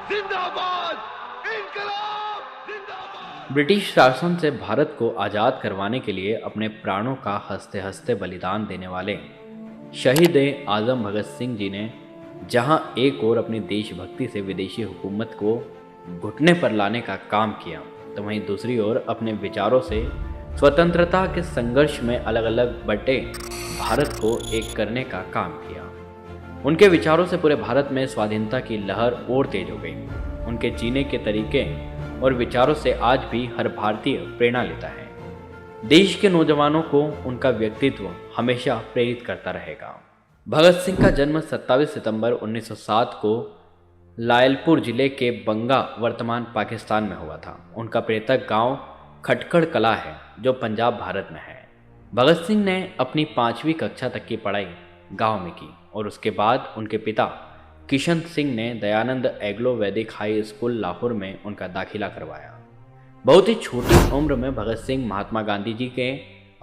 जिंदाबाद, इनकलाब जिंदाबाद। ब्रिटिश शासन से भारत को आज़ाद करवाने के लिए अपने प्राणों का हंसते हंसते बलिदान देने वाले शहीद आज़म भगत सिंह जी ने जहां एक ओर अपनी देशभक्ति से विदेशी हुकूमत को घुटने पर लाने का काम किया, तो वहीं दूसरी ओर अपने विचारों से स्वतंत्रता के संघर्ष में अलग अलग बटे भारत को एक करने का काम किया। उनके विचारों से पूरे भारत में स्वाधीनता की लहर और तेज हो गई। उनके जीने के तरीके और विचारों से आज भी हर भारतीय प्रेरणा लेता है। देश के नौजवानों को उनका व्यक्तित्व हमेशा प्रेरित करता रहेगा। भगत सिंह का जन्म 27 सितंबर 1907 को लायलपुर जिले के बंगा वर्तमान पाकिस्तान में हुआ था। उनका पैतृक गांव खटकड़ कला है जो पंजाब भारत में है। भगत सिंह ने अपनी 5वीं कक्षा तक की पढ़ाई गांव में की और उसके बाद उनके पिता किशन सिंह ने दयानंद एग्लो वैदिक हाई स्कूल लाहौर में उनका दाखिला करवाया। बहुत ही छोटी उम्र में भगत सिंह महात्मा गांधी जी के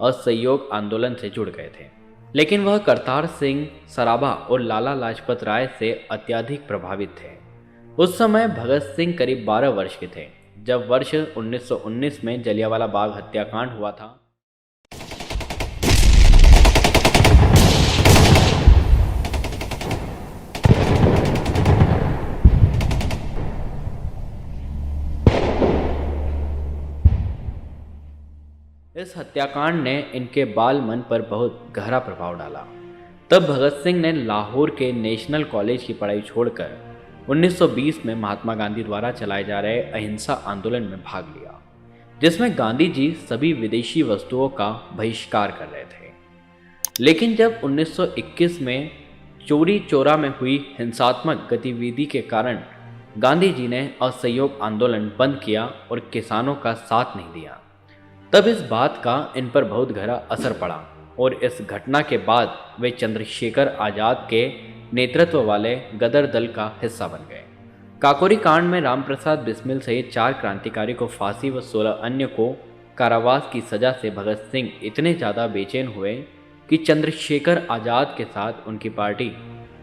असहयोग आंदोलन से जुड़ गए थे, लेकिन वह करतार सिंह सराभा और लाला लाजपत राय से अत्यधिक प्रभावित थे। उस समय भगत सिंह करीब 12 वर्ष के थे जब वर्ष 1919 में जलियांवाला बाग हत्याकांड हुआ था। इस हत्याकांड ने इनके बाल मन पर बहुत गहरा प्रभाव डाला। तब भगत सिंह ने लाहौर के नेशनल कॉलेज की पढ़ाई छोड़कर 1920 में महात्मा गांधी द्वारा चलाए जा रहे अहिंसा आंदोलन में भाग लिया, जिसमें गांधी जी सभी विदेशी वस्तुओं का बहिष्कार कर रहे थे। लेकिन जब 1921 में चोरी चौरा में हुई हिंसात्मक गतिविधि के कारण गांधी जी ने असहयोग आंदोलन बंद किया और किसानों का साथ नहीं दिया, तब इस बात का इन पर बहुत गहरा असर पड़ा और इस घटना के बाद वे चंद्रशेखर आज़ाद के नेतृत्व वाले गदर दल का हिस्सा बन गए। काकोरी कांड में रामप्रसाद बिस्मिल सहित 4 क्रांतिकारी को फांसी व 16 अन्य को कारावास की सजा से भगत सिंह इतने ज़्यादा बेचैन हुए कि चंद्रशेखर आज़ाद के साथ उनकी पार्टी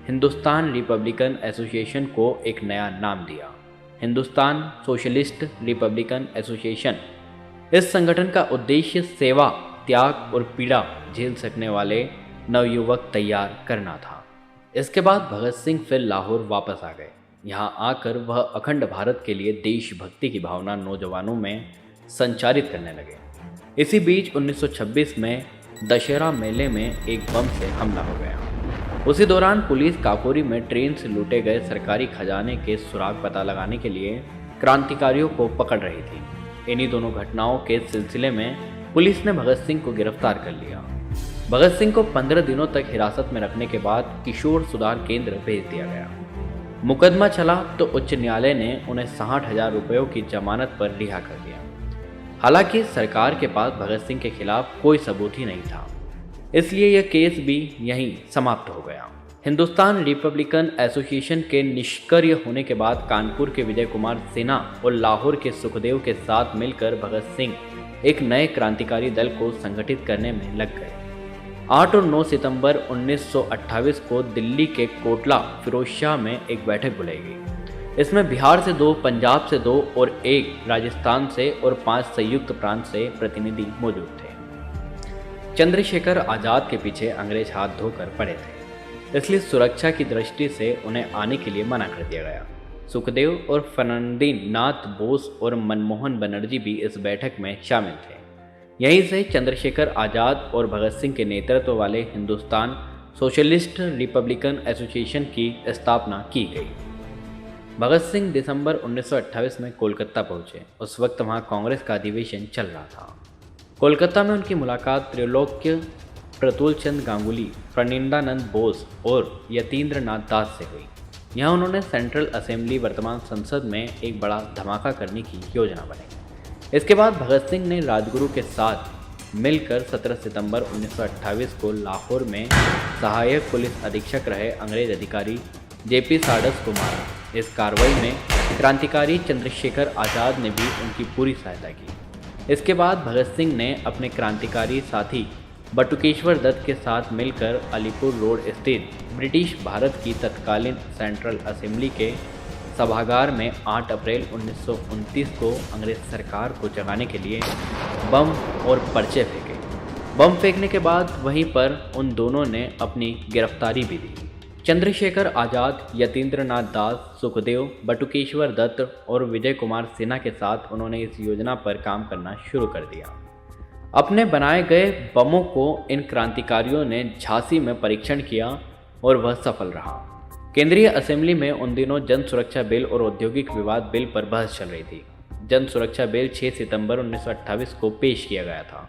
हिंदुस्तान रिपब्लिकन एसोसिएशन को एक नया नाम दिया, हिंदुस्तान सोशलिस्ट रिपब्लिकन एसोसिएशन। इस संगठन का उद्देश्य सेवा, त्याग और पीड़ा झेल सकने वाले नवयुवक तैयार करना था। इसके बाद भगत सिंह फिर लाहौर वापस आ गए। यहाँ आकर वह अखंड भारत के लिए देशभक्ति की भावना नौजवानों में संचारित करने लगे। इसी बीच 1926 में दशहरा मेले में एक बम से हमला हो गया। उसी दौरान पुलिस काकोरी में ट्रेन से लूटे गए सरकारी खजाने के सुराग पता लगाने के लिए क्रांतिकारियों को पकड़ रही थी। इन्हीं दोनों घटनाओं के सिलसिले में पुलिस ने भगत सिंह को गिरफ्तार कर लिया। भगत सिंह को 15 दिनों तक हिरासत में रखने के बाद किशोर सुधार केंद्र भेज दिया गया। मुकदमा चला तो उच्च न्यायालय ने उन्हें 60,000 रुपयों की जमानत पर रिहा कर दिया। हालांकि सरकार के पास भगत सिंह के खिलाफ कोई सबूत ही नहीं था, इसलिए यह केस भी यहीं समाप्त हो गया। हिंदुस्तान रिपब्लिकन एसोसिएशन के निष्क्रिय होने के बाद कानपुर के विजय कुमार सिन्हा और लाहौर के सुखदेव के साथ मिलकर भगत सिंह एक नए क्रांतिकारी दल को संगठित करने में लग गए। 8 और 9 सितंबर 1928 को दिल्ली के कोटला फिरोजशाह में एक बैठक बुलाई गई। इसमें बिहार से 2, पंजाब से 2 और 1 राजस्थान से और 5 संयुक्त प्रांत से प्रतिनिधि मौजूद थे। चंद्रशेखर आज़ाद के पीछे अंग्रेज हाथ धोकर पड़े थे, इसलिए सुरक्षा की दृष्टि से उन्हें आने के लिए मना कर दिया गया। सुखदेव और फर्नांडिन नाथ बोस और मनमोहन बनर्जी भी इस बैठक में शामिल थे। यहीं से चंद्रशेखर आज़ाद और भगत सिंह के नेतृत्व वाले हिंदुस्तान सोशलिस्ट रिपब्लिकन एसोसिएशन की स्थापना की गई। भगत सिंह दिसंबर 1928 में कोलकाता पहुंचे। उस वक्त वहां कांग्रेस का अधिवेशन चल रहा था। कोलकाता में उनकी मुलाकात त्रैलोक्य प्रतुल चंद गांगुली, प्रणिंदानंद बोस और यतीन्द्र नाथ दास से हुई। यहाँ उन्होंने सेंट्रल असेंबली वर्तमान संसद में एक बड़ा धमाका करने की योजना बनाई। इसके बाद भगत सिंह ने राजगुरु के साथ मिलकर 17 सितंबर 1928 को लाहौर में सहायक पुलिस अधीक्षक रहे अंग्रेज अधिकारी जेपी साडस को मारा। इस कार्रवाई में क्रांतिकारी चंद्रशेखर आज़ाद ने भी उनकी पूरी सहायता की। इसके बाद भगत सिंह ने अपने क्रांतिकारी साथी बटुकेश्वर दत्त के साथ मिलकर अलीपुर रोड स्थित ब्रिटिश भारत की तत्कालीन सेंट्रल असेंबली के सभागार में 8 अप्रैल 1929 को अंग्रेज सरकार को जगाने के लिए बम और पर्चे फेंके। बम फेंकने के बाद वहीं पर उन दोनों ने अपनी गिरफ्तारी भी दी। चंद्रशेखर आज़ाद, यतीन्द्रनाथ दास, सुखदेव, बटुकेश्वर दत्त और विजय कुमार सिन्हा के साथ उन्होंने इस योजना पर काम करना शुरू कर दिया। अपने बनाए गए बमों को इन क्रांतिकारियों ने झांसी में परीक्षण किया और वह सफल रहा। केंद्रीय असेंबली में उन दिनों जन सुरक्षा बिल और औद्योगिक विवाद बिल पर बहस चल रही थी। जन सुरक्षा बिल 6 सितंबर 1928 को पेश किया गया था।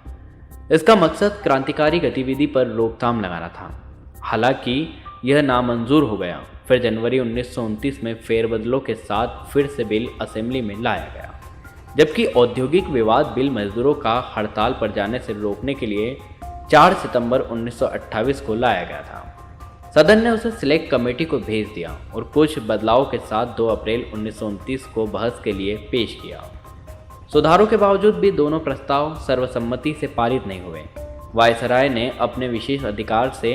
इसका मकसद क्रांतिकारी गतिविधि पर रोकथाम लगाना था। हालांकि यह नामंजूर हो गया। फिर जनवरी 1929 में फेरबदलों के साथ फिर से बिल असेंबली में लाया गया, जबकि औद्योगिक विवाद बिल मजदूरों का हड़ताल पर जाने से रोकने के लिए 4 सितंबर 1928 को लाया गया था। सदन ने उसे सिलेक्ट कमेटी को भेज दिया और कुछ बदलाव के साथ 2 अप्रैल 1929 को बहस के लिए पेश किया। सुधारों के बावजूद भी दोनों प्रस्ताव सर्वसम्मति से पारित नहीं हुए। वायसराय ने अपने विशेष अधिकार से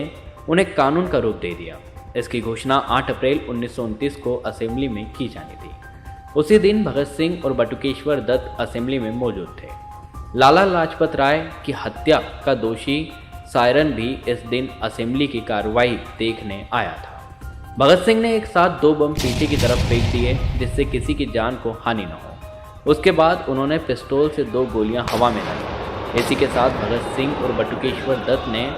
उन्हें कानून का रूप दे दिया। इसकी घोषणा 8 अप्रैल 1929 को असेंबली में की जानी थी। उसी दिन भगत सिंह और बटुकेश्वर दत्त असेंबली में मौजूद थे। लाला लाजपत राय की हत्या का दोषी सायरन भी इस दिन असेंबली की कार्रवाई देखने आया था। भगत सिंह ने एक साथ 2 बम पीछे की तरफ फेंक दिए जिससे किसी की जान को हानि न हो। उसके बाद उन्होंने पिस्तौल से 2 गोलियां हवा में डाली। इसी के साथ भगत सिंह और बटुकेश्वर दत्त ने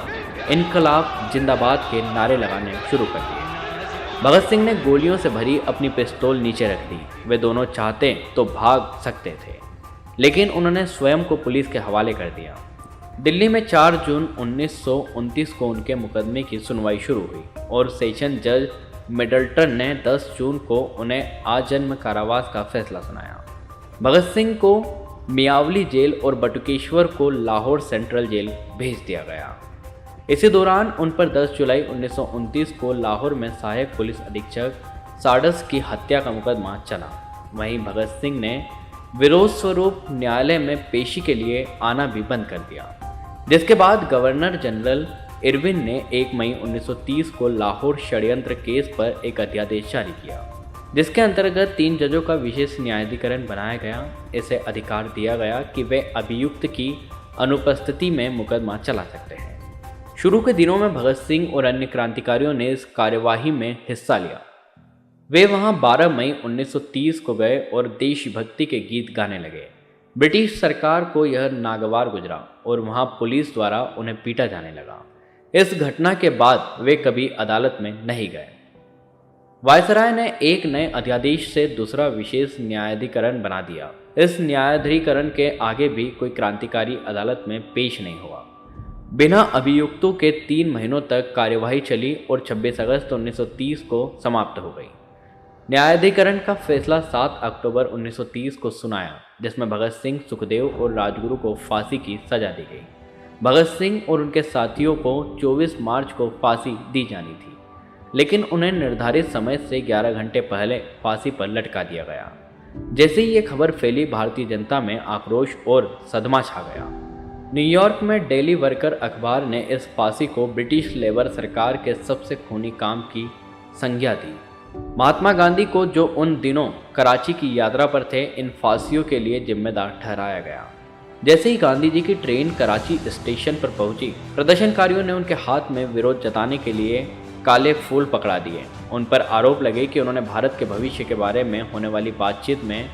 इनकलाब जिंदाबाद के नारे लगाने शुरू कर दिए। भगत सिंह ने गोलियों से भरी अपनी पिस्तौल नीचे रख दी। वे दोनों चाहते तो भाग सकते थे, लेकिन उन्होंने स्वयं को पुलिस के हवाले कर दिया। दिल्ली में 4 जून 1929 को उनके मुकदमे की सुनवाई शुरू हुई और सेशन जज मिडल्टन ने 10 जून को उन्हें आजन्म कारावास का फैसला सुनाया। भगत सिंह को मियावली जेल और बटुकेश्वर को लाहौर सेंट्रल जेल भेज दिया गया। इसी दौरान उन पर 10 जुलाई 1929 को लाहौर में सहायक पुलिस अधीक्षक साडस की हत्या का मुकदमा चला। वहीं भगत सिंह ने विरोध स्वरूप न्यायालय में पेशी के लिए आना भी बंद कर दिया, जिसके बाद गवर्नर जनरल इरविन ने 1 मई 1930 को लाहौर षड्यंत्र केस पर एक अध्यादेश जारी किया, जिसके अंतर्गत 3 जजों का विशेष न्यायाधिकरण बनाया गया। इसे अधिकार दिया गया कि वे अभियुक्त की अनुपस्थिति में मुकदमा चला सकते हैं। शुरू के दिनों में भगत सिंह और अन्य क्रांतिकारियों ने इस कार्यवाही में हिस्सा लिया। वे वहां 12 मई 1930 को गए और देशभक्ति के गीत गाने लगे। ब्रिटिश सरकार को यह नागवार गुजरा और वहां पुलिस द्वारा उन्हें पीटा जाने लगा। इस घटना के बाद वे कभी अदालत में नहीं गए। वायसराय ने एक नए अध्यादेश से दूसरा विशेष न्यायाधिकरण बना दिया। इस न्यायाधिकरण के आगे भी कोई क्रांतिकारी अदालत में पेश नहीं हुआ। बिना अभियुक्तों के 3 महीनों तक कार्यवाही चली और 26 अगस्त 1930 को समाप्त हो गई। न्यायाधिकरण का फैसला 7 अक्टूबर 1930 को सुनाया, जिसमें भगत सिंह, सुखदेव और राजगुरु को फांसी की सजा दी गई। भगत सिंह और उनके साथियों को 24 मार्च को फांसी दी जानी थी, लेकिन उन्हें निर्धारित समय से 11 घंटे पहले फांसी पर लटका दिया गया। जैसे ही ये खबर फैली, भारतीय जनता में आक्रोश और सदमा छा गया। न्यूयॉर्क में डेली वर्कर अखबार ने इस फांसी को ब्रिटिश लेबर सरकार के सबसे खूनी काम की संज्ञा दी। महात्मा गांधी को, जो उन दिनों कराची की यात्रा पर थे, इन फांसियों के लिए जिम्मेदार ठहराया गया। जैसे ही गांधी जी की ट्रेन कराची स्टेशन पर पहुंची, प्रदर्शनकारियों ने उनके हाथ में विरोध जताने के लिए काले फूल पकड़ा दिए। उन पर आरोप लगे कि उन्होंने भारत के भविष्य के बारे में होने वाली बातचीत में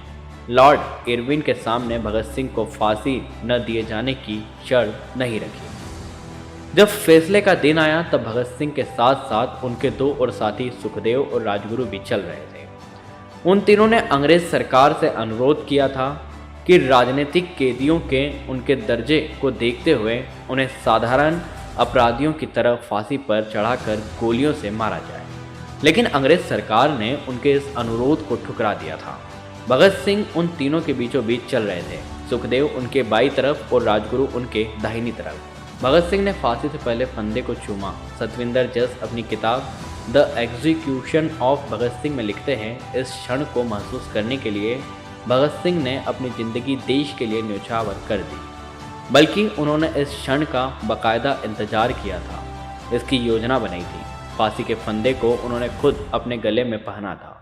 लॉर्ड इरविन के सामने भगत सिंह को फांसी न दिए जाने की शर्त नहीं रखी। जब फैसले का दिन आया, तब भगत सिंह के साथ साथ उनके 2 और साथी सुखदेव और राजगुरु भी चल रहे थे। उन तीनों ने अंग्रेज सरकार से अनुरोध किया था कि राजनीतिक कैदियों के उनके दर्जे को देखते हुए उन्हें साधारण अपराधियों की तरह फांसी पर चढ़ाकर गोलियों से मारा जाए, लेकिन अंग्रेज सरकार ने उनके इस अनुरोध को ठुकरा दिया था। भगत सिंह उन तीनों के बीचों बीच चल रहे थे, सुखदेव उनके बाईं तरफ और राजगुरु उनके दाहिनी तरफ। भगत सिंह ने फांसी से पहले फंदे को चूमा। सतविंदर जस अपनी किताब the execution of Bhagat Singh में लिखते हैं, इस क्षण को महसूस करने के लिए भगत सिंह ने अपनी ज़िंदगी देश के लिए न्यौछावर कर दी, बल्कि उन्होंने इस क्षण का बाकायदा इंतजार किया था, इसकी योजना बनाई थी। फांसी के फंदे को उन्होंने खुद अपने गले में पहना था।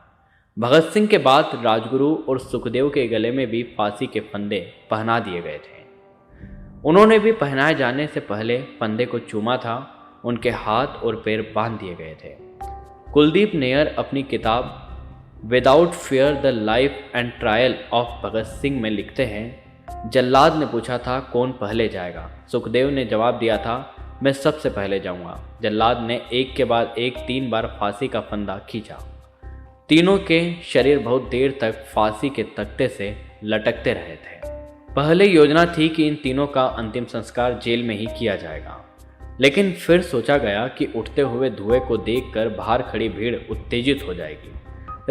भगत सिंह के बाद राजगुरु और सुखदेव के गले में भी फांसी के फंदे पहना दिए गए थे। उन्होंने भी पहनाए जाने से पहले फंदे को चूमा था, उनके हाथ और पैर बांध दिए गए थे। कुलदीप नैयर अपनी किताब without fear the life and trial of Bhagat Singh में लिखते हैं, जल्लाद ने पूछा था कौन पहले जाएगा। सुखदेव ने जवाब दिया था मैं सबसे पहले जाऊंगा। जल्लाद ने एक के बाद एक 3 बार फांसी का फंदा खींचा। तीनों के शरीर बहुत देर तक फांसी के तख्ते से लटकते रहे थे। पहले योजना थी कि इन तीनों का अंतिम संस्कार जेल में ही किया जाएगा, लेकिन फिर सोचा गया कि उठते हुए धुएं को देखकर बाहर खड़ी भीड़ उत्तेजित हो जाएगी,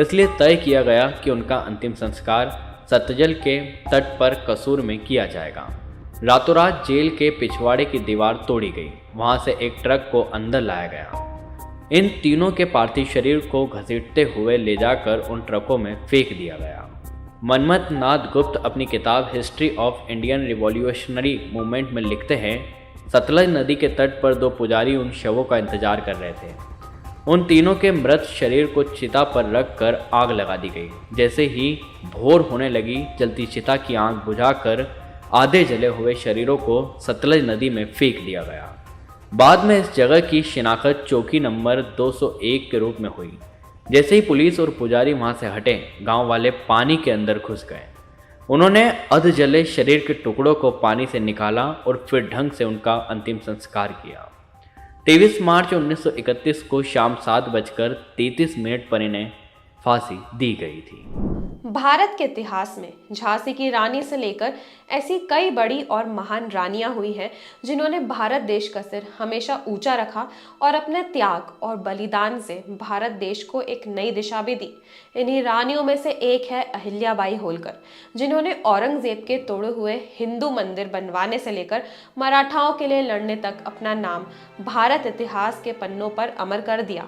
इसलिए तय किया गया कि उनका अंतिम संस्कार सतलज के तट पर कसूर में किया जाएगा। रातों रात जेल के पिछवाड़े की दीवार तोड़ी गई, वहां से एक ट्रक को अंदर लाया गया। इन तीनों के पार्थिव शरीर को घसीटते हुए ले जाकर उन ट्रकों में फेंक दिया गया। मनमथ नाथ गुप्त अपनी किताब history of Indian revolutionary movement में लिखते हैं, सतलज नदी के तट पर 2 पुजारी उन शवों का इंतजार कर रहे थे। उन तीनों के मृत शरीर को चिता पर रखकर आग लगा दी गई। जैसे ही भोर होने लगी, जलती चिता की आग बुझाकर आधे जले हुए शरीरों को सतलज नदी में फेंक दिया गया। बाद में इस जगह की शिनाख्त चौकी नंबर 201 के रूप में हुई। जैसे ही पुलिस और पुजारी वहां से हटे, गांव वाले पानी के अंदर घुस गए। उन्होंने अध जले शरीर के टुकड़ों को पानी से निकाला और फिर ढंग से उनका अंतिम संस्कार किया। 23 मार्च 1931 को शाम 7:33 पर इन्हें फांसी दी गई थी। भारत के इतिहास में झांसी की रानी से लेकर ऐसी कई बड़ी और महान रानियां हुई हैं जिन्होंने भारत देश का सिर हमेशा ऊंचा रखा और अपने त्याग और बलिदान से भारत देश को एक नई दिशा भी दी। इन्हीं रानियों में से एक है अहिल्याबाई होलकर, जिन्होंने औरंगजेब के तोड़े हुए हिंदू मंदिर बनवाने से लेकर मराठाओं के लिए लड़ने तक अपना नाम भारत इतिहास के पन्नों पर अमर कर दिया।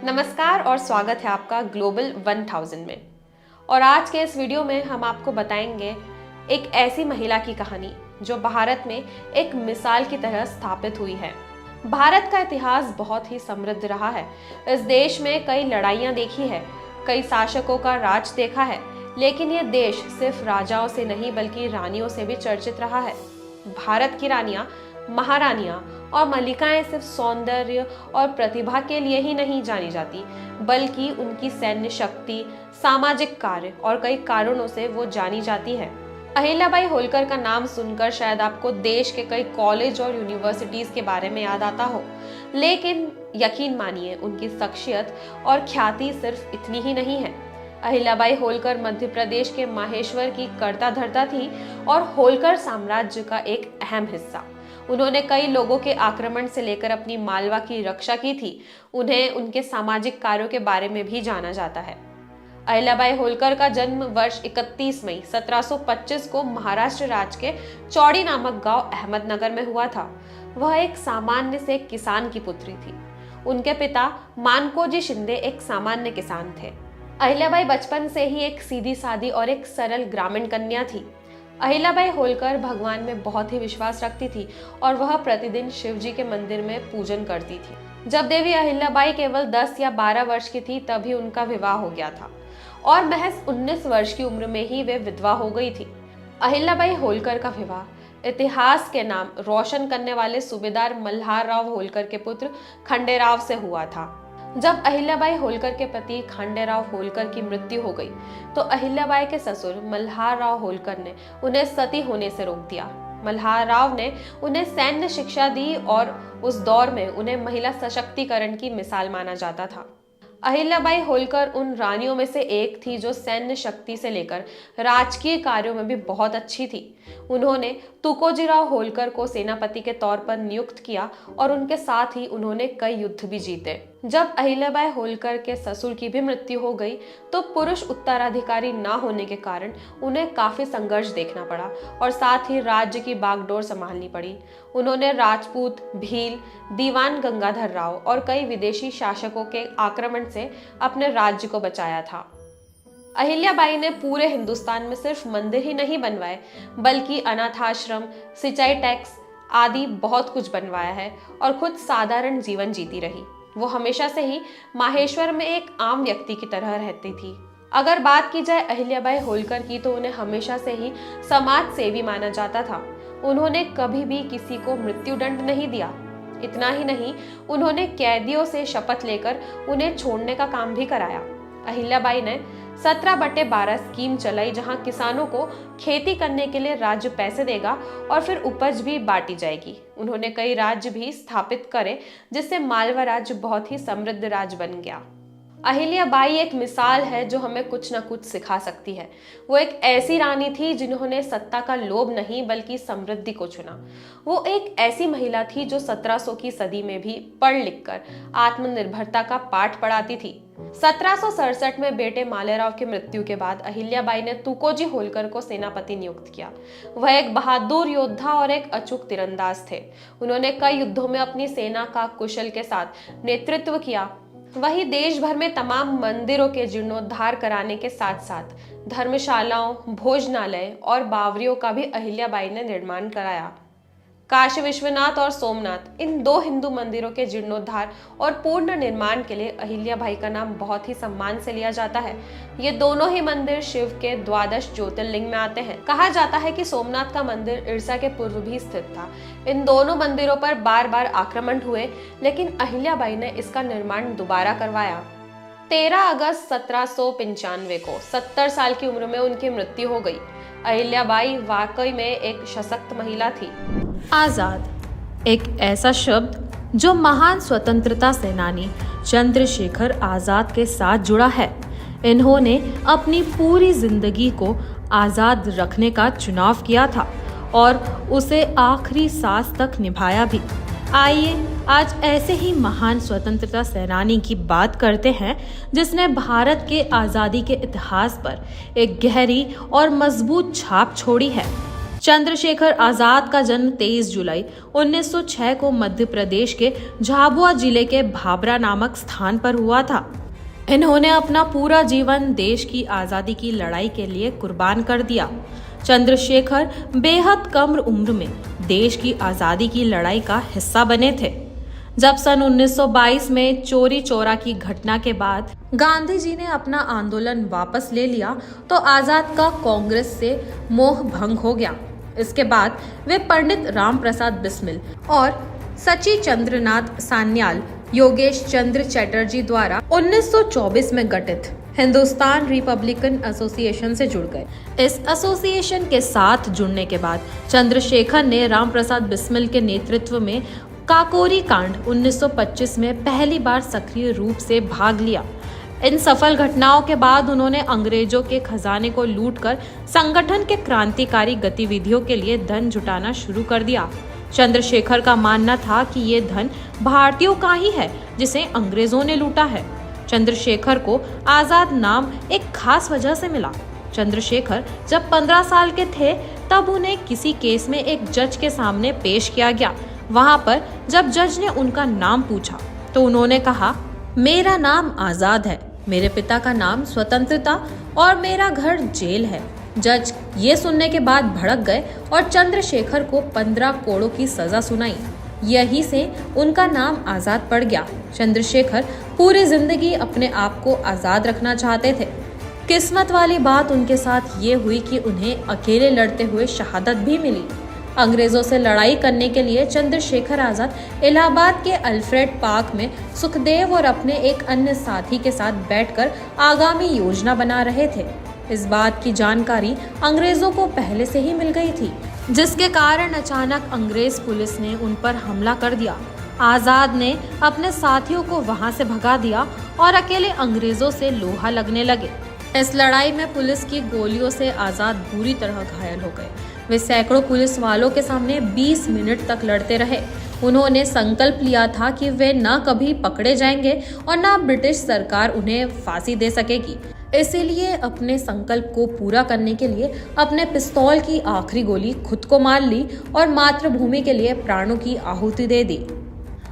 नमस्कार और स्वागत है आपका ग्लोबल 1000 में। और आज के इस वीडियो में हम आपको बताएंगे एक ऐसी महिला की कहानी जो भारत में एक मिसाल की तरह स्थापित हुई है। भारत का इतिहास बहुत ही समृद्ध रहा है। इस देश में कई लड़ाइयां देखी है, कई शासकों का राज देखा है, लेकिन ये देश सिर्फ राजाओं से नहीं बल्कि रानियों से भी चर्चित रहा है। भारत की रानियां, महारानियां और मल्लिकाएं सिर्फ सौंदर्य और प्रतिभा के लिए ही नहीं जानी जाती, बल्कि उनकी सैन्य शक्ति, सामाजिक कार्य और कई कारणों से वो जानी जाती है। अहिल्याबाई होलकर का नाम सुनकर शायद आपको देश के कई कॉलेज और यूनिवर्सिटीज के बारे में याद आता हो, लेकिन यकीन मानिए उनकी शख्सियत और ख्याति सिर्फ इतनी ही नहीं है। अहिल्याबाई होलकर मध्य प्रदेश के माहेश्वर की कर्ता धर्ता थी और होलकर साम्राज्य का एक अहम हिस्सा। उन्होंने कई लोगों के आक्रमण से लेकर अपनी मालवा की रक्षा की थी। उन्हें उनके सामाजिक कार्यों के बारे में भी जाना जाता है। अहिल्याबाई होलकर का जन्म वर्ष 31 मई 1725 को महाराष्ट्र राज्य के चौड़ी नामक गांव अहमदनगर में हुआ था। वह एक सामान्य से किसान की पुत्री थी। उनके पिता मानकोजी शिंदे एक सामान्य किसान थे। अहिल्याबाई बचपन से ही एक सीधी सादी और एक सरल ग्रामीण कन्या थी। अहिल्याबाई होलकर भगवान में बहुत ही विश्वास रखती थी और वह प्रतिदिन शिव जी के मंदिर में पूजन करती थी। जब देवी अहिल्याबाई केवल 10 या 12 वर्ष की थी तभी उनका विवाह हो गया था और महज 19 वर्ष की उम्र में ही वे विधवा हो गई थी। अहिल्याबाई होलकर का विवाह इतिहास के नाम रोशन करने वाले सूबेदार मल्हार राव होलकर के पुत्र खंडेराव से हुआ था। जब अहिल्याबाई होलकर के पति खंडेराव होलकर की मृत्यु हो गई तो अहिल्याबाई के ससुर मल्हार राव होलकर ने उन्हें सती होने से रोक दिया। मल्हार राव ने उन्हें सैन्य शिक्षा दी और उस दौर में उन्हें महिला सशक्तिकरण की मिसाल माना जाता था। अहिल्याबाई होलकर उन रानियों में से एक थी जो सैन्य शक्ति से लेकर राजकीय कार्यों में भी बहुत अच्छी थी। उन्होंने तुकोजीराव होलकर को सेनापति के तौर पर नियुक्त किया और उनके साथ ही उन्होंने कई युद्ध भी जीते। जब अहिल्याबाई होलकर के ससुर की भी मृत्यु हो गई तो पुरुष उत्तराधिकारी ना होने के कारण उन्हें काफी संघर्ष देखना पड़ा और साथ ही राज्य की बागडोर संभालनी पड़ी। उन्होंने राजपूत, भील, दीवान गंगाधर राव और कई विदेशी शासकों के आक्रमण से अपने राज्य को बचाया था। अहिल्याबाई ने पूरे हिंदुस्तान में सिर्फ मंदिर ही नहीं बनवाए बल्कि अनाथाश्रम, सिंचाई टैक्स आदि बहुत कुछ बनवाया है और खुद साधारण जीवन जीती रही। वो हमेशा से ही माहेश्वर में एक आम व्यक्ति की तरह रहती थी। अगर बात की जाए अहिल्याबाई होलकर की तो उन्हें हमेशा से ही समाज सेवी माना जाता था। उन्होंने कभी भी किसी को मृत्युदंड नहीं दिया। इतना ही नहीं, उन्होंने कैदियों से शपथ लेकर उन्हें छोड़ने का काम भी कराया। अहिल्याबाई ने 17/12 स्कीम चलाई, जहां किसानों को खेती करने के लिए राज्य पैसे देगा और फिर उपज भी बांटी जाएगी। उन्होंने कई राज्य भी स्थापित करे, जिससे मालवा राज्य बहुत ही समृद्ध राज्य बन गया। अहिल्याबाई एक मिसाल है जो हमें कुछ न कुछ सिखा सकती है। वो एक ऐसी रानी थी जिन्होंने सत्ता का लोभ नहीं बल्कि समृद्धि को चुना। वो एक ऐसी महिला थी जो 1700 की सदी में भी पढ़ लिखकर आत्मनिर्भरता का पाठ पढ़ाती थी। 1767 में बेटे मालेराव की मृत्यु के बाद अहिल्याबाई ने तुकोजी होलकर को सेनापति नियुक्त किया। वह एक बहादुर योद्धा और एक अचूक तीरंदाज थे। उन्होंने कई युद्धों में अपनी सेना का कुशल के साथ नेतृत्व किया। वहीं देश भर में तमाम मंदिरों के जीर्णोद्धार कराने के साथ साथ धर्मशालाओं, भोजनालय और बावरियों का भी अहिल्याबाई ने निर्माण कराया। काशी विश्वनाथ और सोमनाथ, इन 2 हिंदू मंदिरों के जीर्णोद्धार और पूर्ण निर्माण के लिए अहिल्याबाई का नाम बहुत ही सम्मान से लिया जाता है। ये दोनों ही मंदिर शिव के 12 ज्योतिर्लिंग में आते हैं। कहा जाता है कि सोमनाथ का मंदिर ईर्षा के पूर्व भी स्थित था। इन दोनों मंदिरों पर बार बार आक्रमण हुए, लेकिन अहिल्याबाई ने इसका निर्माण दोबारा करवाया। 13 अगस्त 1795 को 70 साल की उम्र में उनकी मृत्यु हो गई। अहिल्याबाई वाकई में एक सशक्त महिला थी। आज़ाद एक ऐसा शब्द जो महान स्वतंत्रता सेनानी चंद्रशेखर आज़ाद के साथ जुड़ा है। इन्होंने अपनी पूरी जिंदगी को आज़ाद रखने का चुनाव किया था और उसे आखिरी सांस तक निभाया भी। आइए आज ऐसे ही महान स्वतंत्रता सेनानी की बात करते हैं जिसने भारत के आज़ादी के इतिहास पर एक गहरी और मजबूत छाप छोड़ी है। चंद्रशेखर आज़ाद का जन्म 23 जुलाई 1906 को मध्य प्रदेश के झाबुआ जिले के भाबरा नामक स्थान पर हुआ था। इन्होंने अपना पूरा जीवन देश की आज़ादी की लड़ाई के लिए कुर्बान कर दिया। चंद्रशेखर बेहद कम उम्र में देश की आज़ादी की लड़ाई का हिस्सा बने थे। जब सन 1922 में चोरी चौरा की घटना के बाद गांधी जी ने अपना आंदोलन वापस ले लिया तो आज़ाद का कांग्रेस से मोह भंग हो गया। इसके बाद वे पंडित राम प्रसाद बिस्मिल और सची चंद्रनाथ सान्याल, योगेश चंद्र चैटर्जी द्वारा 1924 में गठित हिंदुस्तान रिपब्लिकन एसोसिएशन से जुड़ गए। इस एसोसिएशन के साथ जुड़ने के बाद चंद्रशेखर ने राम प्रसाद बिस्मिल के नेतृत्व में काकोरी कांड 1925 में पहली बार सक्रिय रूप से भाग लिया। इन सफल घटनाओं के बाद उन्होंने अंग्रेजों के खजाने को लूटकर संगठन के क्रांतिकारी गतिविधियों के लिए धन जुटाना शुरू कर दिया। चंद्रशेखर का मानना था कि ये धन भारतीयों का ही है जिसे अंग्रेजों ने लूटा है। चंद्रशेखर को आज़ाद नाम एक खास वजह से मिला। चंद्रशेखर जब 15 साल के थे तब उन्हें किसी केस में एक जज के सामने पेश किया गया। वहां पर जब जज ने उनका नाम पूछा तो उन्होंने कहा, मेरा नाम आज़ाद है, मेरे पिता का नाम स्वतंत्रता और मेरा घर जेल है। जज ये सुनने के बाद भड़क गए और चंद्रशेखर को 15 कोड़ों की सजा सुनाई। यहीं से उनका नाम आज़ाद पड़ गया। चंद्रशेखर पूरी जिंदगी अपने आप को आज़ाद रखना चाहते थे। किस्मत वाली बात उनके साथ ये हुई कि उन्हें अकेले लड़ते हुए शहादत भी मिली। अंग्रेजों से लड़ाई करने के लिए चंद्रशेखर आज़ाद इलाहाबाद के अल्फ्रेड पार्क में सुखदेव और अपने एक अन्य साथी के साथ बैठकर आगामी योजना बना रहे थे। इस बात की जानकारी अंग्रेजों को पहले से ही मिल गई थी, जिसके कारण अचानक अंग्रेज पुलिस ने उन पर हमला कर दिया। आज़ाद ने अपने साथियों को वहां से भगा दिया और अकेले अंग्रेजों से लोहा लगने लगे। इस लड़ाई में पुलिस की गोलियों से आज़ाद बुरी तरह घायल हो गए। वे सैकड़ों पुलिस वालों के सामने 20 मिनट तक लड़ते रहे। उन्होंने संकल्प लिया था कि वे न कभी पकड़े जाएंगे और न ब्रिटिश सरकार उन्हें फांसी दे सकेगी। इसीलिए अपने संकल्प को पूरा करने के लिए अपने पिस्तौल की आखिरी गोली खुद को मार ली और मातृभूमि के लिए प्राणों की आहुति दे दी।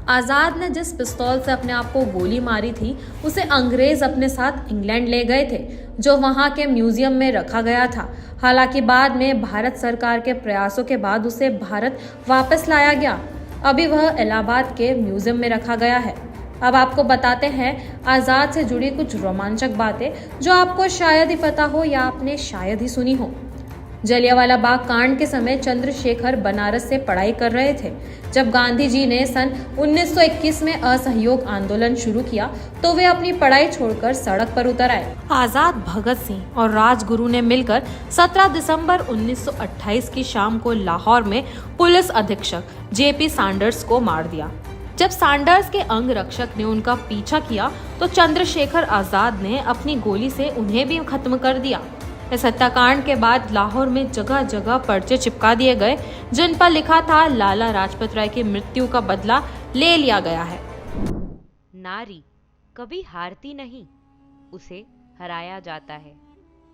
आज़ाद ने जिस पिस्तौल से अपने आप को गोली मारी थी उसे अंग्रेज अपने साथ इंग्लैंड ले गए थे, जो वहां के म्यूजियम में रखा गया था। हालांकि बाद में भारत सरकार के प्रयासों के बाद उसे भारत वापस लाया गया। अभी वह इलाहाबाद के म्यूजियम में रखा गया है। अब आपको बताते हैं आज़ाद से जुड़ी कुछ रोमांचक बातें जो आपको शायद ही पता हो या आपने शायद ही सुनी हो। जलियांवाला बाग कांड के समय चंद्रशेखर बनारस से पढ़ाई कर रहे थे। जब गांधी जी ने सन 1921 में असहयोग आंदोलन शुरू किया तो वे अपनी पढ़ाई छोड़कर सड़क पर उतर आए। आजाद भगत सिंह और राजगुरु ने मिलकर 17 दिसंबर 1928 की शाम को लाहौर में पुलिस अधीक्षक जेपी सैंडर्स को मार दिया। जब सैंडर्स के अंग रक्षक ने उनका पीछा किया तो चंद्रशेखर आजाद ने अपनी गोली से उन्हें भी खत्म कर दिया। इस हत्याकांड के बाद लाहौर में जगह जगह पर्चे चिपका दिए गए जिन पर लिखा था लाला लाजपत राय की मृत्यु का बदला ले लिया गया है। नारी कभी हारती नहीं, उसे हराया जाता है।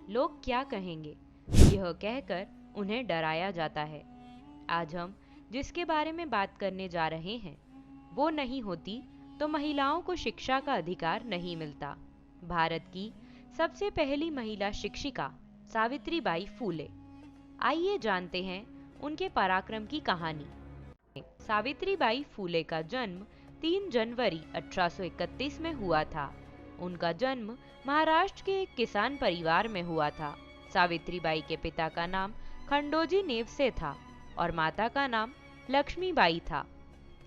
लोग क्या कहेंगे, यह कहकर उन्हें डराया जाता है। आज हम जिसके बारे में बात करने जा रहे हैं वो नहीं होती तो महिलाओं को शिक्षा का अधिकार नहीं मिलता। भारत की सबसे पहली महिला शिक्षिका सावित्रीबाई फूले। आइए जानते हैं उनके पराक्रम की कहानी। सावित्रीबाई फूले का जन्म 3 जनवरी 1831 में हुआ था। उनका जन्म महाराष्ट्र के एक किसान परिवार में हुआ था। सावित्रीबाई के पिता का नाम खंडोजी नेवसे था और माता का नाम लक्ष्मीबाई था।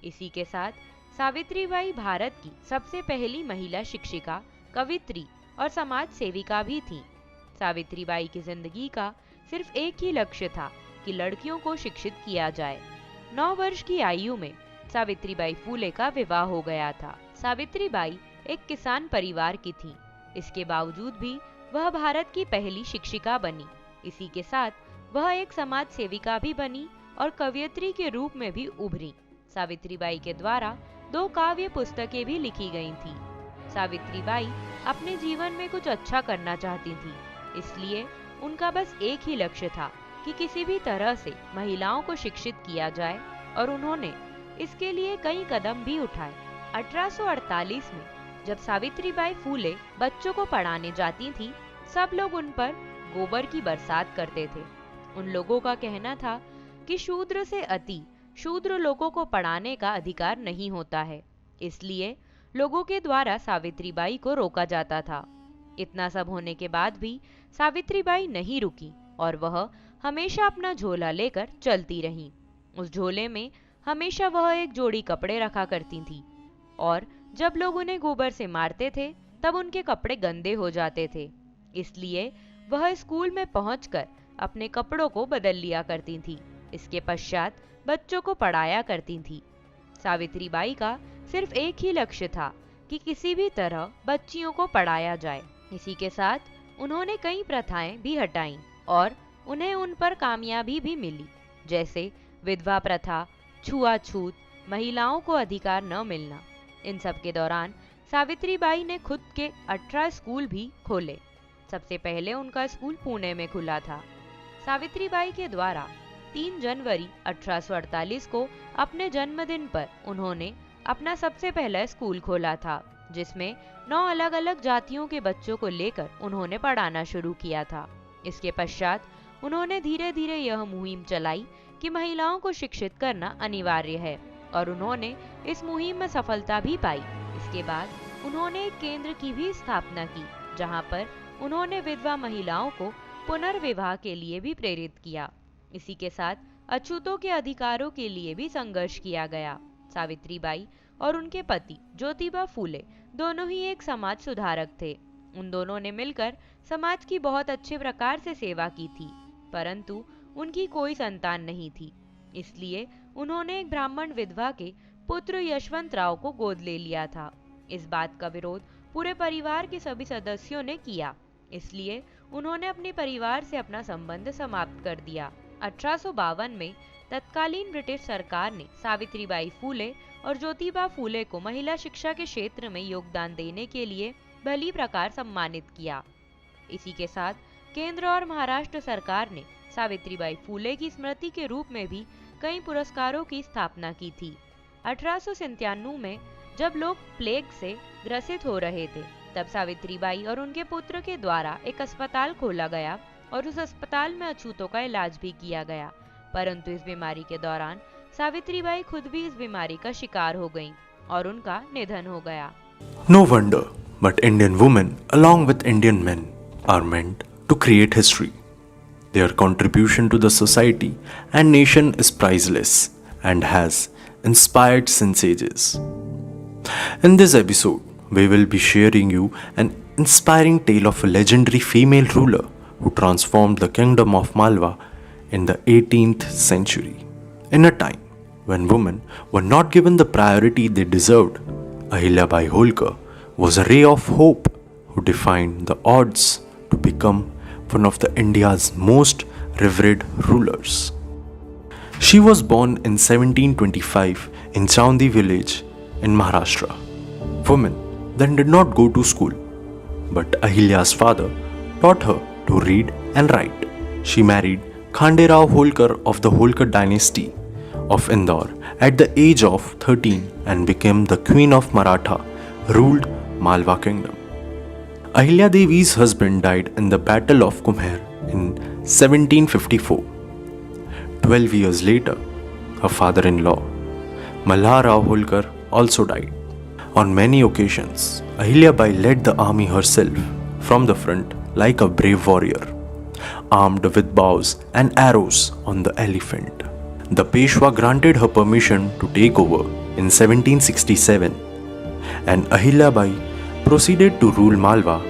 इसी के साथ सावित्रीबाई भारत की सबसे पहली महिला शिक्षिका, कवित्री और समाज सेविका भी थीं। सावित्रीबाई की जिंदगी का सिर्फ एक ही लक्ष्य था कि लड़कियों को शिक्षित किया जाए। 9 वर्ष की आयु में सावित्रीबाई फूले का विवाह हो गया था। सावित्रीबाई एक किसान परिवार की थीं। इसके बावजूद भी वह भारत की पहली शिक्षिका बनी। इसी के साथ वह एक समाज सेविका भी बनी और कवयित्री के रूप में भी उभरी। सावित्रीबाई के द्वारा 2 काव्य पुस्तकें भी लिखी गई थीं। सावित्रीबाई अपने जीवन में कुछ अच्छा करना चाहती थी, इसलिए उनका बस एक ही लक्ष्य था कि किसी भी तरह से महिलाओं को शिक्षित किया जाए और उन्होंने इसके लिए कई कदम भी उठाए। 1848 में जब सावित्रीबाई फूले बच्चों को पढ़ाने जाती थी, सब लोग उन पर गोबर की बरसात करते थे। उन लोगों का कहना था कि शूद्र से अति शूद्र लोगों को पढ़ाने का अधिकार नहीं होता है, इसलिए लोगों के द्वारा सावित्रीबाई को रोका जाता था। इतना सब होने के बाद भी सावित्रीबाई नहीं रुकी और वह हमेशा अपना झोला लेकर चलती रही। उस झोले में हमेशा वह एक जोड़ी कपड़े रखा करती थी और जब लोग उन्हें गोबर से मारते थे तब उनके कपड़े गंदे हो जाते थे, इसलिए वह स्कूल में पहुंचकर अपने कपड़ों को बदल लिया करती थी। इसके पश्चात बच्चों को पढ़ाया करती थी। सावित्रीबाई का सिर्फ एक ही लक्ष्य था कि किसी भी तरह बच्चियों को पढ़ाया जाए। इसी के साथ उन्होंने कई प्रथाएं भी हटाईं और उन्हें उन पर कामयाबी भी मिली, जैसे विधवा प्रथा, छुआछूत, महिलाओं को अधिकार न मिलना। इन सब के दौरान सावित्रीबाई ने खुद के 18 स्कूल भी खोले। सबसे पहले उनका स्कूल पुणे में खुला था। सावित्रीबाई के द्वारा 3 जनवरी 1848 को अपने जन्मदिन पर उन्होंने अपना सबसे पहला स्कूल खोला था, जिसमें 9 अलग अलग जातियों के बच्चों को लेकर उन्होंने पढ़ाना शुरू किया था। इसके पश्चात उन्होंने धीरे धीरे यह मुहिम चलाई कि महिलाओं को शिक्षित करना अनिवार्य है और उन्होंने इस मुहिम में सफलता भी पाई। इसके बाद उन्होंने एक केंद्र की भी स्थापना की, जहां पर उन्होंने विधवा महिलाओं को पुनर्विवाह के लिए भी प्रेरित किया। इसी के साथ अछूतों के अधिकारों के लिए भी संघर्ष किया गया। सावित्रीबाई और उनके पति ज्योतिबा फूले दोनों ही एक समाज सुधारक थे। उन दोनों ने मिलकर समाज की बहुत अच्छे प्रकार से सेवा की थी, परंतु उनकी कोई संतान नहीं थी। इसलिए उन्होंने एक ब्राह्मण विधवा के पुत्र यशवंतराव को गोद ले लिया था। इस बात का विरोध पूरे परिवार के सभी सदस्यों ने किया, इसलिए उन्होंने अपने परिवार से अपना संबंध समाप्त कर दिया। 1852 में तत्कालीन ब्रिटिश सरकार ने सावित्रीबाई फूले और ज्योतिबा फूले को महिला शिक्षा के क्षेत्र में योगदान देने के लिए भली प्रकार सम्मानित किया। इसी के साथ केंद्र और महाराष्ट्र सरकार ने सावित्रीबाई फूले की स्मृति के रूप में भी कई पुरस्कारों की स्थापना की थी। 1897 में जब लोग प्लेग से ग्रसित हो रहे थे, तब सावित्रीबाई और उनके पुत्र के द्वारा एक अस्पताल खोला गया और उस अस्पताल में अछूतों का इलाज भी किया गया। परंतु इस बीमारी के दौरान सावित्रीबाई खुद भी इस बीमारी का शिकार हो गईं और उनका निधन हो गया। No wonder, but Indian women, along with Indian men, are meant to create history. Their contribution to the society and nation is priceless and has inspired since ages. In this episode, we will be sharing you an inspiring tale of a legendary female ruler who transformed the kingdom of Malwa in the 18th century. In a time when women were not given the priority they deserved, Ahilyabai Holkar was a ray of hope who defied the odds to become one of the India's most revered rulers. She was born in 1725 in Chaundi village in Maharashtra. Women then did not go to school, but Ahilya's father taught her to read and write. She married Khanderao Holkar of the Holkar dynasty of Indore at the age of 13 and became the Queen of Maratha, ruled Malwa kingdom. Ahilya Devi's husband died in the Battle of Kumher in 1754. 12 years later, her father-in-law, Malharao Holkar, also died. On many occasions, Ahilyabai led the army herself from the front like a brave warrior, armed with bows and arrows on the elephant. The Peshwa granted her permission to take over in 1767, and Ahilyabai proceeded to rule Malwa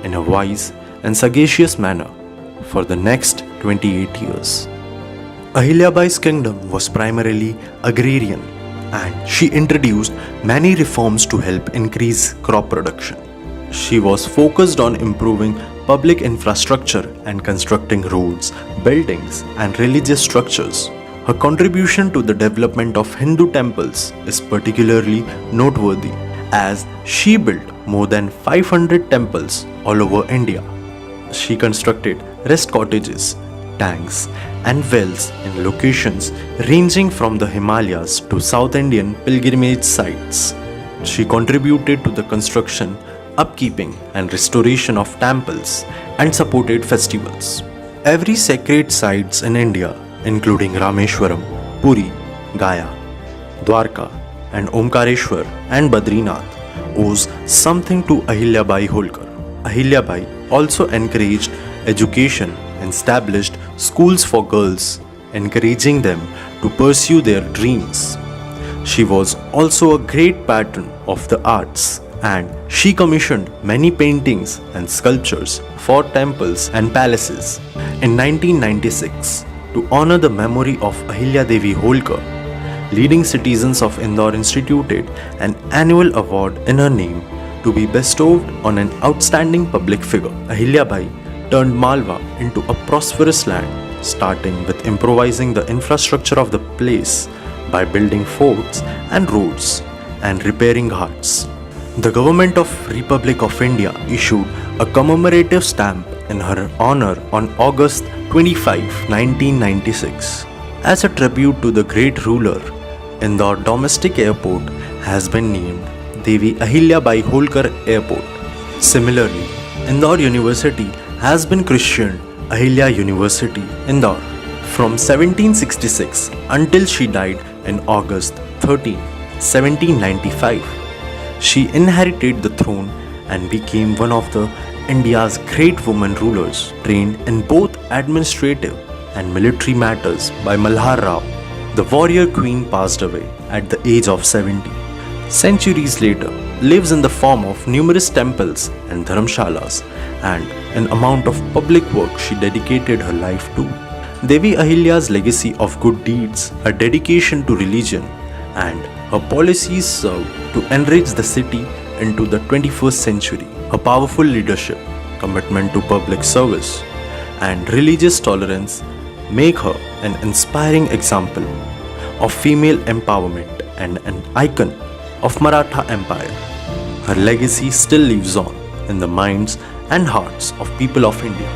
in a wise and sagacious manner for the next 28 years. Ahilyabai's kingdom was primarily agrarian, and she introduced many reforms to help increase crop production. She was focused on improving public infrastructure and constructing roads, buildings, and religious structures. Her contribution to the development of Hindu temples is particularly noteworthy, as she built more than 500 temples all over India. She constructed rest cottages, tanks, and wells in locations ranging from the Himalayas to South Indian pilgrimage sites. She contributed to the construction, upkeeping, and restoration of temples and supported festivals. Every sacred sites in India, including Rameshwaram, Puri, Gaya, Dwarka, and Omkareshwar and Badrinath, owes something to Ahilyabai Holkar. Ahilyabai also encouraged education and established schools for girls, encouraging them to pursue their dreams. She was also a great patron of the arts, and she commissioned many paintings and sculptures for temples and palaces. In 1996, to honor the memory of Ahilya Devi Holkar, leading citizens of Indore instituted an annual award in her name to be bestowed on an outstanding public figure. Ahilyabai turned Malwa into a prosperous land, starting with improvising the infrastructure of the place by building forts and roads and repairing ghats. The government of Republic of India issued a commemorative stamp in her honor on August 25, 1996. As a tribute to the great ruler, Indore Domestic Airport has been named Devi Ahilyabai Holkar Airport. Similarly, Indore University has been christened Ahilya University, Indore. From 1766 until she died in August 13, 1795, she inherited the throne and became one of the India's great women rulers, trained in both administrative and military matters by Malhar Rao. The warrior queen passed away at the age of 70. Centuries later, lives in the form of numerous temples and dharamshalas and an amount of public work she dedicated her life to. Devi Ahilya's legacy of good deeds, her dedication to religion, and her policies served to enrich the city into the 21st century. Her powerful leadership, commitment to public service, and religious tolerance make her an inspiring example of female empowerment and an icon of Maratha Empire. Her legacy still lives on in the minds and hearts of people of India.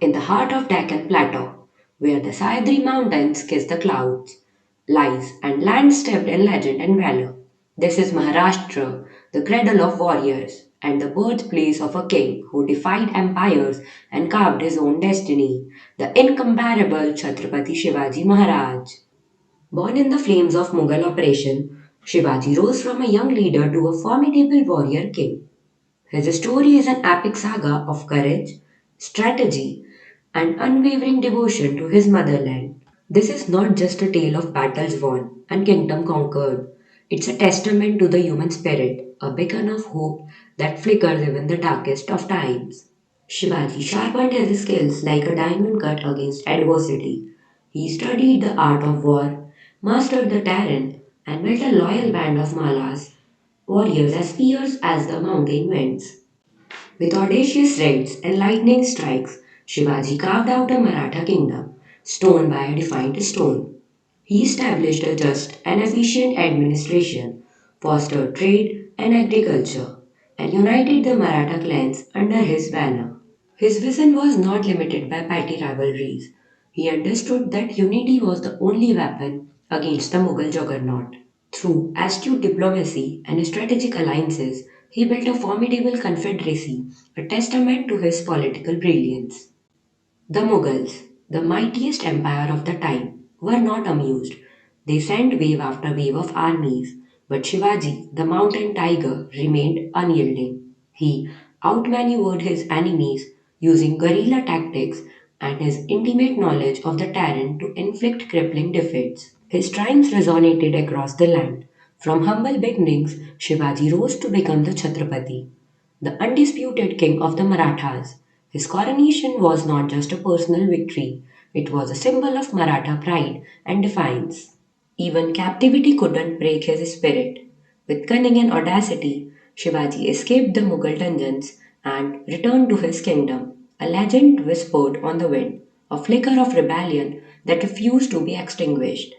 In the heart of Deccan Plateau, where the Sayadri Mountains kiss the clouds, lies and land steeped in legend and valor. This is Maharashtra, the cradle of warriors, and the birthplace of a king who defied empires and carved his own destiny, the incomparable Chhatrapati Shivaji Maharaj. Born in the flames of Mughal oppression, Shivaji rose from a young leader to a formidable warrior king. His story is an epic saga of courage, strategy, and unwavering devotion to his motherland. This is not just a tale of battles won and kingdom conquered. It's a testament to the human spirit, a beacon of hope that flickers even the darkest of times. Shivaji sharpened his skills like a diamond cut against adversity. He studied the art of war, mastered the terrain, and built a loyal band of Malas, warriors as fierce as the mountain winds. With audacious raids and lightning strikes, Shivaji carved out a Maratha kingdom, stone by a defiant stone. He established a just and efficient administration, fostered trade and agriculture, and united the Maratha clans under his banner. His vision was not limited by petty rivalries. He understood that unity was the only weapon against the Mughal juggernaut. Through astute diplomacy and strategic alliances, he built a formidable confederacy, a testament to his political brilliance. The Mughals, the mightiest empire of the time, were not amused. They sent wave after wave of armies, but Shivaji, the mountain tiger, remained unyielding. He outmaneuvered his enemies using guerrilla tactics and his intimate knowledge of the terrain to inflict crippling defeats. His triumphs resonated across the land. From humble beginnings, Shivaji rose to become the Chhatrapati, the undisputed king of the Marathas. His coronation was not just a personal victory, it was a symbol of Maratha pride and defiance. Even captivity couldn't break his spirit. With cunning and audacity, Shivaji escaped the Mughal dungeons and returned to his kingdom, a legend whispered on the wind, a flicker of rebellion that refused to be extinguished.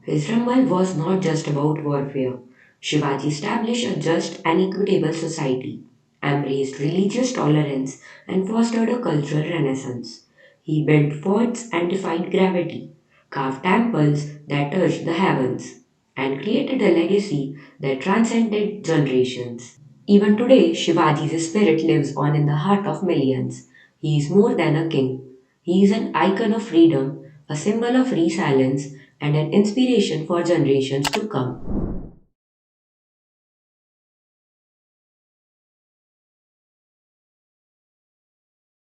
His rumble was not just about warfare. Shivaji established a just and equitable society, embraced religious tolerance, and fostered a cultural renaissance. He built forts and defied gravity, carved temples that touched the heavens, and created a legacy that transcended generations. Even today, Shivaji's spirit lives on in the heart of millions. He is more than a king. He is an icon of freedom, a symbol of resilience, and an inspiration for generations to come.